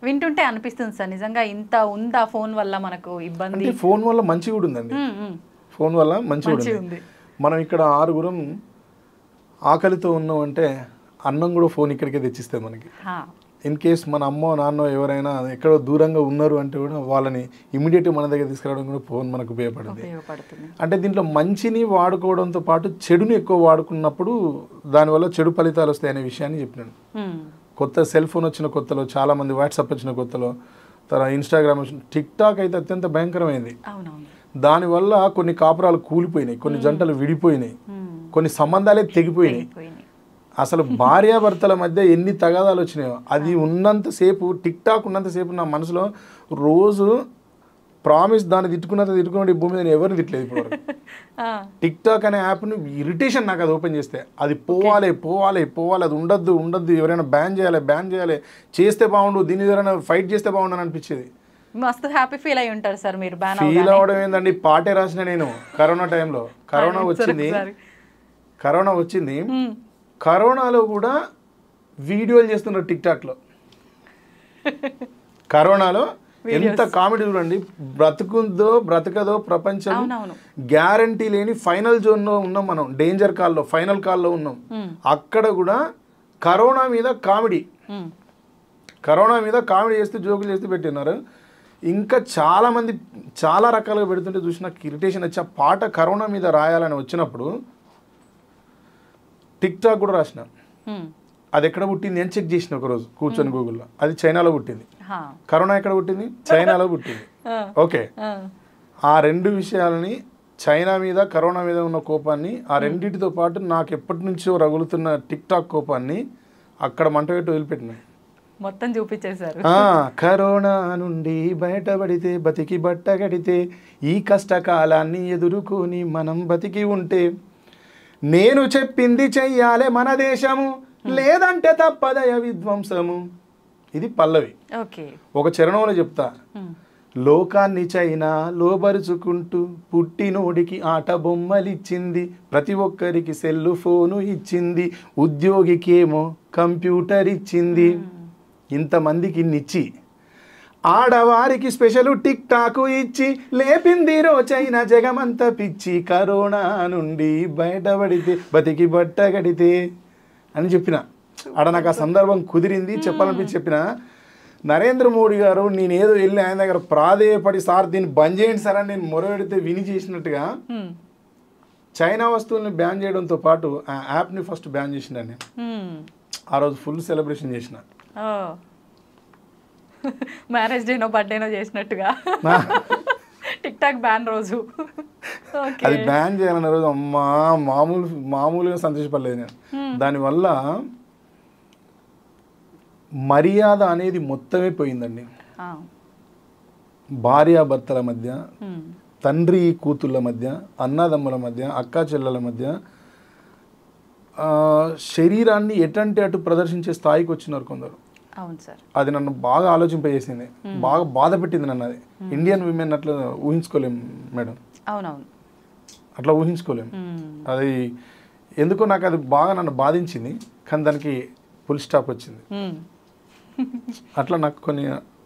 వింటుంటే అనిపిస్తుంది సార్ నిజంగా ఇంత ఉందా ఫోన్ వల్ల మనకు ఇబ్బంది. అంటే ఫోన్ వల్ల మంచి కూడా ఉందండి. ఫోన్ వల్ల మంచి కూడా ఉంది. మనం ఇక్కడ 6గురం ఆకలితో ఉన్నాం అంటే అన్నం కూడా ఫోన్ ఇక్కడికే తెచ్చిస్తే మనకి. ఇన్ కేస్ మన అమ్మో నాన్నో ఎవరైనా ఎక్కడో దూరంగా ఉన్నారు అంటే కూడా వాళ్ళని ఇమీడియట్గా మన దగ్గర తీసుకురావడం కూడా ఫోన్ మనకు ఉపయోగపడుతుంది. అంటే దీంట్లో మంచిని వాడుకోవడంతో పాటు చెడుని ఎక్కువ వాడుకున్నప్పుడు దానివల్ల చెడు ఫలితాలు వస్తాయి అనే విషయాన్ని చెప్పినాను. కొత్త సెల్ ఫోన్ వచ్చిన కొత్తలో, చాలామంది వాట్సాప్ వచ్చిన కొత్తలో, తర్వాత ఇన్స్టాగ్రామ్ వచ్చిన, టిక్ టాక్ అయితే అత్యంత భయంకరమైంది. దానివల్ల కొన్ని కాపురాలు కూలిపోయినాయి, కొన్ని జంటలు విడిపోయినాయి, కొన్ని సంబంధాలే తెగిపోయినాయి. అసలు భార్యాభర్తల మధ్య ఎన్ని తగాదాలు వచ్చినాయో అది ఉన్నంతసేపు, టిక్ టాక్ ఉన్నంతసేపు నా మనసులో రోజు ప్రామిస్ దాన్ని తిట్టుకున్నట్టు భూమి మీద ఎవరిని తిట్టలేదు ఇప్పుడు. టిక్ టాక్ అనే యాప్ను ఇరిటేషన్ నాకు అది ఓపెన్ చేస్తే. అది పోవాలి, అది ఉండద్దు, ఎవరైనా బ్యాన్ చేయాలి, చేస్తే బాగుండు, దీన్ని ఎవరైనా ఫైట్ చేస్తే బాగుండు అని అనిపించేది. మస్తు హ్యాపీ ఫీల్ అయి ఉంటారు సార్ మీరు. ఫీల్ అవ్వడం ఏందండి, పాటే రాసిన నేను కరోనా టైంలో. కరోనా వచ్చింది, కరోనాలో కూడా వీడియోలు చేస్తున్నారు టిక్ టాక్లో. కరోనాలో ఎంత కామెడీ చూడండి. బ్రతుకుందో బ్రతకదో ప్రపంచం గ్యారంటీ లేని ఫైనల్ జోన్లో ఉన్నాం మనం, డేంజర్ కాల్లో, ఫైనల్ కాల్లో ఉన్నాం. అక్కడ కూడా కరోనా మీద కామెడీ చేస్తూ జోకులు చేస్తూ పెట్టినారు. ఇంకా చాలామంది చాలా రకాలుగా పెడుతుంటే చూసి నాకు ఇరిటేషన్ వచ్చి ఆ పాట కరోనా మీద రాయాలని వచ్చినప్పుడు టిక్ టాక్ కూడా రాసిన. అది ఎక్కడ పుట్టింది అని చెక్ చేసిన ఒకరోజు కూర్చొని గూగుల్లో. అది చైనాలో పుట్టింది. కరోనా ఎక్కడ పుట్టింది? చైనాలో పుట్టింది. ఓకే, ఆ రెండు విషయాలని, చైనా మీద కరోనా మీద ఉన్న కోపాన్ని, ఆ రెండింటితో పాటు నాకు ఎప్పటి నుంచో రగులుతున్న టిక్ టాక్ కోపాన్ని అక్కడ మంట పెట్టి వదిలిపెట్టినాయి. మొత్తం చూపించేశారు. కరోనా నుండి బయటపడితే బతికి బట్ట కడితే, ఈ కష్టకాలాన్ని ఎదుర్కొని మనం బతికి ఉంటే, నేను చెప్పింది చెయ్యాలే మన దేశము, లేదంటే తప్పదయ విధ్వంసము. ఇది పల్లవి. ఒక చరణంలో చెప్తా. లోకాన్ని చైనా లోబరుచుకుంటూ పుట్టినోడికి ఆట బొమ్మలిచ్చింది, ప్రతి ఒక్కరికి సెల్లు ఫోను ఇచ్చింది, ఉద్యోగికేమో కంప్యూటర్ ఇచ్చింది, ఇంతమందికి ఇన్నిచ్చి ఆడవారికి స్పెషల్ టిక్ టాక్ ఇచ్చి లేపింది చైనా జగమంతా పిచ్చి, కరోనా నుండి బయటపడితే బతికి బట్ట కడితే అని చెప్పిన. ఆడ నాకు ఆ సందర్భం కుదిరింది, చెప్పాలనిపించి చెప్పిన. నరేంద్ర మోడీ గారు నేనేదో వెళ్ళి ఆయన దగ్గర ప్రాధేయపడి, సార్ దీన్ని బంద్ చేయండి సార్ అని నేను మొరపెడితే విని చేసినట్టుగా చైనా వస్తువుల్ని బ్యాన్ చేయడంతో పాటు ఆ యాప్ని ఫస్ట్ బ్యాన్ చేసిన. నేను ఆ రోజు ఫుల్ సెలబ్రేషన్ చేసిన. మ్యారేజ్ డేనో బర్త్డేనో చేసినట్టుగా టిక్ టాక్ బ్యాన్ రోజు అది బ్యాన్ చేయాలన్న రోజు అమ్మా మామూలుగా సంతోషపడలేదు నేను. దానివల్ల మర్యాద అనేది మొత్తమే పోయిందండి. భార్యాభర్తల మధ్య, తండ్రి కూతుళ్ళ మధ్య, అన్నదమ్ముల మధ్య, అక్కా చెల్లెల మధ్య శరీరాన్ని ఎటంటే అటు ప్రదర్శించే స్థాయికి వచ్చినారు కొందరు. అది నన్ను బాగా ఆలోచింపజేసింది, బాగా బాధ పెట్టింది నన్ను. అది ఇండియన్ విమెన్ అట్లా ఊహించుకోలేం మేడం. అట్లా ఊహించుకోలేం. అది ఎందుకో నాకు అది బాగా నన్ను బాధించింది. కానీ దానికి ఫుల్ స్టాప్ వచ్చింది. అట్లా నాకు కొన్ని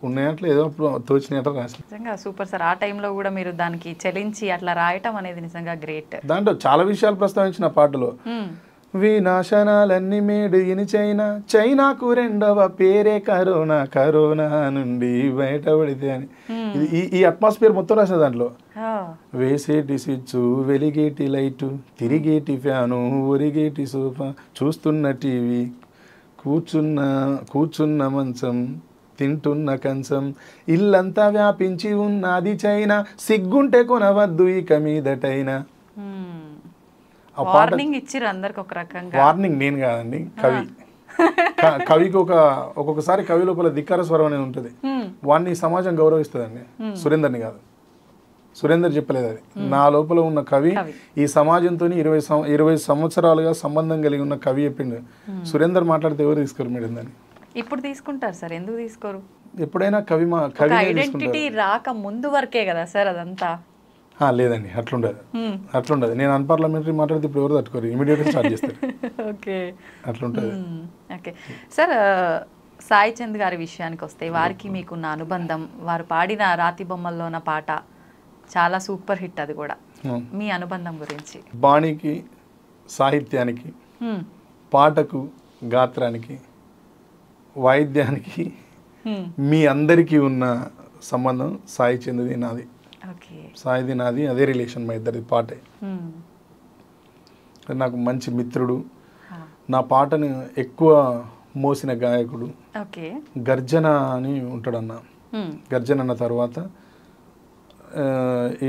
ఉన్నాయట్లో ఏదో తోచిన నిజంగా సూపర్ సార్. ఆ టైంలో కూడా మీరు దానికి చెలించి అట్లా రాయటం అనేది నిజంగా గ్రేట్. దాంట్లో చాలా విషయాలు ప్రస్తావించిన పాటలో. వినాశనాలన్నీ మేడు ఇని చైనా, చైనాకు రెండవ పేరే కరోనా, కరోనా నుండి బయటపడితే అని. ఈ అట్మాస్ఫియర్ మొత్తం రాసిన దాంట్లో. వేసేటి స్విచ్, వెలిగేటి లైటు, తిరిగేటి ఫ్యాను, ఒరిగేటి సోఫా, చూస్తున్న టీవీ, కూర్చున్న మంచం, తింటున్న కంచం, ఇల్లంతా వ్యాపించి ఉన్నది చైనా, సిగ్గుంటే కొనవద్దు ఇక మీదటైనా. వార్నింగ్ ఇచ్చిర్రు అందరికి ఒక రకంగా. వార్నింగ్ నేను కాదండి, కవి. కవికి ఒక్కొక్కసారి కవి లోపల ధిక్కార స్వరం అనేది ఉంటుంది. వాడిని సమాజం గౌరవిస్తుందండి, సురేందర్ని కాదు. సురేందర్ చెప్పలేదు అది. నా లోపల ఉన్న కవి ఈ సమాజంతో 20 సంవత్సరాలుగా సంబంధం కలిగి ఉన్న కవి చెప్పిండు. సురేందర్ మాట్లాడితే ఎవరు తీసుకోరు మేడం దాన్ని. ఇప్పుడు తీసుకుంటారు సార్, ఎందుకు తీసుకోరు? ఎప్పుడైనా కవి ఐడెంటిటీ రాక ముందు వరకే కదా సార్ అదంతా. లేదండి, అట్లుండదు. నేను అన్పార్లమెంటరీ మాట్లాడితే ఇప్పుడు ఎవరు తట్టుకోరు, ఇమీడియట్గా స్టార్ట్ చేస్తారు. ఓకే, అట్లుంటుంది. ఓకే సార్, సాయి చంద్ గారి విషయానికి వస్తే వారికి మీకున్న అనుబంధం, వారు పాడిన రాతి బొమ్మల్లోన పాట చాలా సూపర్ హిట్, అది కూడా మీ అనుబంధం గురించి. బాణీకి, సాహిత్యానికి, పాటకు, గాత్రానికి, వాయిద్యానికి మీ అందరికీ ఉన్న సంబంధం సాయి చంద్ది నాది, సాయిది నాది, అదే రిలేషన్ మా ఇద్దరిది. పాటే నాకు మంచి మిత్రుడు, నా పాటను ఎక్కువ మోసిన గాయకుడు. గర్జన అని ఉంటాడన్న, గర్జన అన్న తర్వాత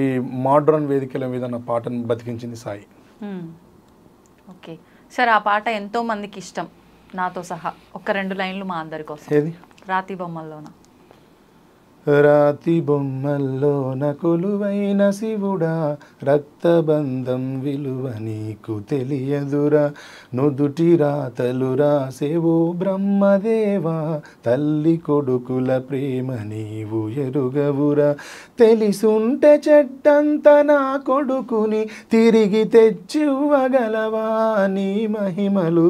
ఈ మోడ్రన్ వేదికల మీద నా పాటను బతికించింది సాయి. ఓకే సార్, ఆ పాట ఎంతో మందికి ఇష్టం, నాతో సహా. ఒక 2 లైన్లు మా అందరి కోసం. ఏది? రాతి బొమ్మల్లోన. రాతి బొమ్మల్లోన కొలువైన శివుడా, రక్తబంధం విలువ నీకు తెలియదురా, నుదుటి రాతలు రాసేవో బ్రహ్మదేవా, తల్లి కొడుకుల ప్రేమ నీవు ఎరుగవురా, తెలిసుంటే చెడ్డంత నా కొడుకుని తిరిగి తెచ్చివ్వగలవా నీ మహిమలు,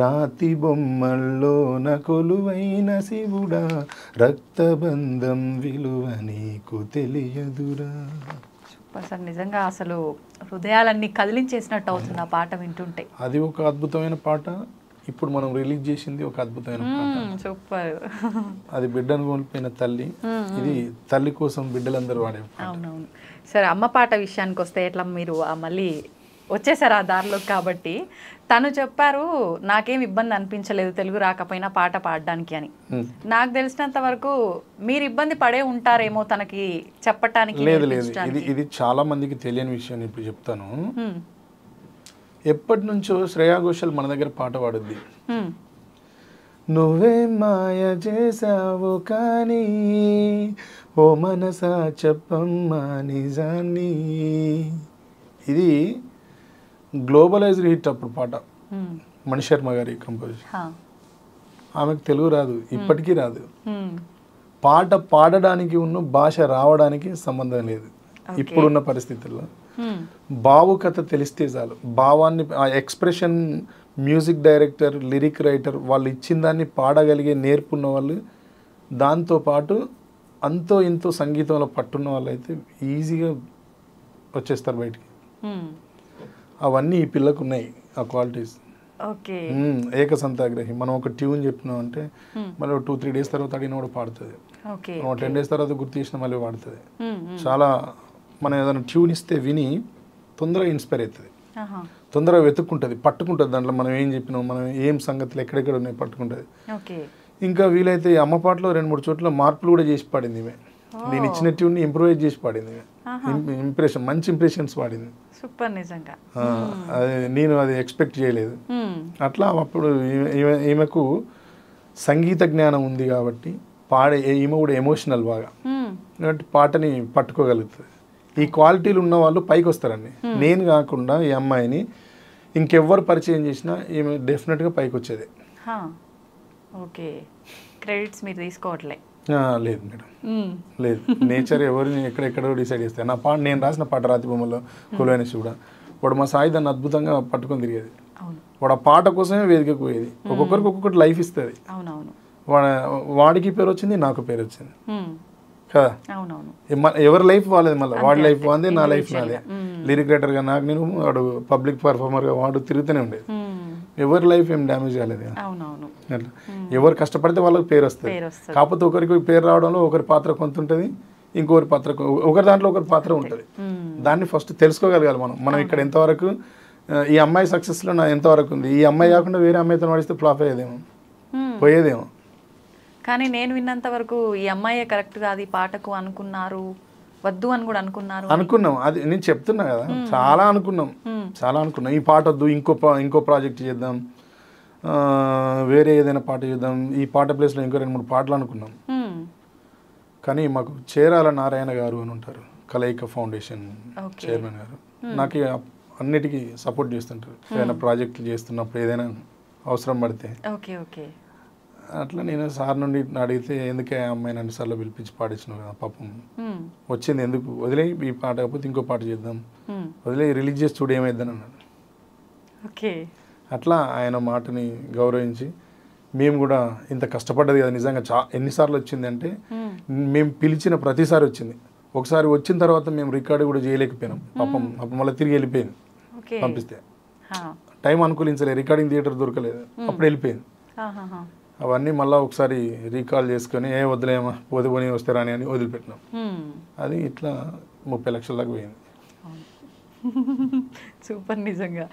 రాతి బొమ్మల్లోన కొలువైన శివుడా, రక్తబంధం విలువ నీకు తెలియదురా. సూపర్ సార్, నిజంగా అసలు హృదయాలన్నీ కదిలించేసినట్టు అవుతుంది ఆ పాట వింటుంటే. అది ఒక అద్భుతమైన పాట. ఇప్పుడు మనం రిలీజ్ చేసింది ఒక అద్భుతమైన పాట. సూపర్. అది బిడ్డను కోల్పోయిన తల్లి, ఇది తల్లి కోసం బిడ్డలందరూ వాడే. అవునవును. సరే, అమ్మ పాట విషయానికి వస్తే ఎట్లా మీరు మళ్ళీ వచ్చేసారు ఆ దారిలో కాబట్టి, తను చెప్పారు నాకేం ఇబ్బంది అనిపించలేదు తెలుగు రాకపోయినా పాట పాడడానికి అని. నాకు తెలిసినంత వరకు మీరు ఇబ్బంది పడే ఉంటారేమో తనకి చెప్పటానికి. లేదు లేదు, ఇది చాలా మందికి తెలియని విషయం. ఇప్పుడు చెప్తాను. ఎప్పటి నుంచో శ్రేయా ఘోషల్ మన దగ్గర పాట పాడుద్ది. నువ్వే మాయ చేసావు కానీ ఓ మనసా చెప్పమ్మా నిజాన్ని. ఇది గ్లోబలైజ్డ్ హిట్ అప్పుడు పాట. మణిశర్మ గారి కంపోజిషన్. ఆమెకు తెలుగు రాదు, ఇప్పటికీ రాదు. పాట పాడడానికి ఉన్న భాష రావడానికి సంబంధం లేదు ఇప్పుడున్న పరిస్థితుల్లో. భావుకథ తెలిస్తే చాలు, భావాన్ని, ఆ expression, music director, lyric writer వాళ్ళు ఇచ్చిన దాన్ని పాడగలిగే నేర్పున్న వాళ్ళు, దాంతోపాటు అంతో ఇంతో సంగీతంలో పట్టున్న వాళ్ళు అయితే ఈజీగా వచ్చేస్తారు బయటికి. అవన్నీ ఈ పిల్లకు ఉన్నాయి ఆ క్వాలిటీస్. ఏకసంతాగ్రహి. మనం ఒక ట్యూన్ చెప్పినాం అంటే మళ్ళీ 2-3 డేస్ తర్వాత అడిగిన కూడా పాడుతుంది. 10 డేస్ తర్వాత గుర్తు చేసిన మళ్ళీ పాడుతుంది. చాలా మనం ఏదైనా ట్యూన్ ఇస్తే విని తొందరగా ఇన్స్పైర్ అవుతుంది, తొందరగా వెతుక్కుంటుంది, పట్టుకుంటుంది. దాంట్లో మనం ఏం చెప్పినాం, మనం ఏం సంగతులు ఎక్కడెక్కడ ఉన్నాయి పట్టుకుంటుంది. ఇంకా వీలైతే అమ్మ పాటలో 2-3 చోట్ల మార్పులు కూడా చేసి పాడింది ఈమె. నేను ఇచ్చిన ట్యూన్ని ఇంప్రూవైజ్ చేసి పాడింది. ఇంప్రెషన్, మంచి ఇంప్రెషన్స్ పాడింది. సూపర్, నిజంగా. నేను అది ఎక్స్పెక్ట్ చేయలేదు. అట్లా అప్పుడు ఈమెకు సంగీత జ్ఞానం ఉంది కాబట్టి ఈమె కూడా ఎమోషనల్ బాగా, కాబట్టి పాటని పట్టుకోగలుగుతుంది. ఈ క్వాలిటీలు ఉన్న వాళ్ళు పైకి వస్తారండి. నేను కాకుండా ఈ అమ్మాయిని ఇంకెవ్వరు పరిచయం చేసినా ఈమె డెఫినెట్గా పైకి వచ్చేది. ఓకే, క్రెడిట్స్ మీరు తీసుకోవట్లే? లేదు మేడం, లేదు. నేచర్ ఎవరిని ఎక్కడెక్కడో డిసైడ్ చేస్తాయి. నా పాట, నేను రాసిన పాట రాతి బొమ్మలో కొలువైన శివుడా, వాడు మా సాయి దాన్ని అద్భుతంగా పట్టుకొని తిరిగేది. వాడు ఆ పాట కోసమే వేదికకు పోయేది. ఒక్కొక్కరికి ఒక్కొక్కటి లైఫ్ ఇస్తుంది. వాడికి పేరు వచ్చింది, నాకు పేరు వచ్చింది కదా. ఎవరి లైఫ్ వాళ్ళది, మళ్ళీ వాడి లైఫ్ వాంది, నా లైఫ్ నాదే. లిరిక్ రైటర్గా నాకు నేను, వాడు పబ్లిక్ పర్ఫార్మర్గా వాడు తిరుగుతూనే ఉండేది. ఎవరి లైఫ్ ఏం డ్యామేజ్ కాలేదు. అట్లా ఎవరు కష్టపడితే వాళ్ళకి పేరు వస్తుంది. కాకపోతే ఒకరికి పేరు రావడంలో ఒకరి పాత్ర కొంత ఉంటుంది, ఇంకొకరి పాత్ర, ఒకరి దాంట్లో ఒకరి పాత్ర ఉంటుంది. దాన్ని ఫస్ట్ తెలుసుకోగలగాలి మనం ఇక్కడ ఎంతవరకు, ఈ అమ్మాయి సక్సెస్లో నా ఎంతవరకు ఉంది, ఈ అమ్మాయి కాకుండా వేరే అమ్మాయితో నడిస్తే ఫ్లాప్ అయ్యేదేమో, పోయేదేమో. కానీ నేను విన్నంత వరకు ఈ అమ్మాయే కరెక్ట్ కాదు ఈ పాటకు అనుకున్నారు, వద్దు అని కూడా అనుకున్నాం. అది నేను చెప్తున్నా కదా, చాలా అనుకున్నాం. ఈ పాట వద్దు, ఇంకో ప్రాజెక్ట్ చేద్దాం, వేరే ఏదైనా పాట చేద్దాం, ఈ పాట ప్లేస్లో ఇంకో 2-3 పాటలు అనుకున్నాం. కానీ మాకు చేరాల నారాయణ గారు అని ఉంటారు, కలయిక ఫౌండేషన్ చైర్మన్ గారు. నాకు అన్నిటికీ సపోర్ట్ చేస్తుంటారు. ఏదైనా ప్రాజెక్టులు చేస్తున్నప్పుడు, ఏదైనా అవసరం పడితే. అట్లా నేను సార్ నుండి అడిగితే, ఎందుకే అమ్మాయిని అన్నిసార్లు పిలిపించి పాడించినావు కదా, పాపం వచ్చింది, ఎందుకు వదిలే, ఈ పాట కాకపోతే ఇంకో పాట చేద్దాం, వదిలే, రిలీజ్ చేసి చూడు ఏమైద్దని అన్నాడు. అట్లా ఆయన మాటని గౌరవించి మేము కూడా ఇంత కష్టపడ్డది కదా నిజంగా ఎన్నిసార్లు వచ్చింది అంటే మేము పిలిచిన ప్రతిసారి వచ్చింది. ఒకసారి వచ్చిన తర్వాత మేము రికార్డు కూడా చేయలేకపోయినాం. పాపం మళ్ళీ తిరిగి వెళ్ళిపోయింది. పంపిస్తే టైం అనుకూలించలేదు, రికార్డింగ్ థియేటర్ దొరకలేదు, అప్పుడు వెళ్ళిపోయింది. అవన్నీ మళ్ళీ ఒకసారి రీకాల్ చేసుకొని వదిలేమా పోతే పోనీ వస్తే రాని అని వదిలిపెట్టినాం. అది ఇట్లా 30 లక్షల దాకా పోయింది. సూపర్ నిజంగా.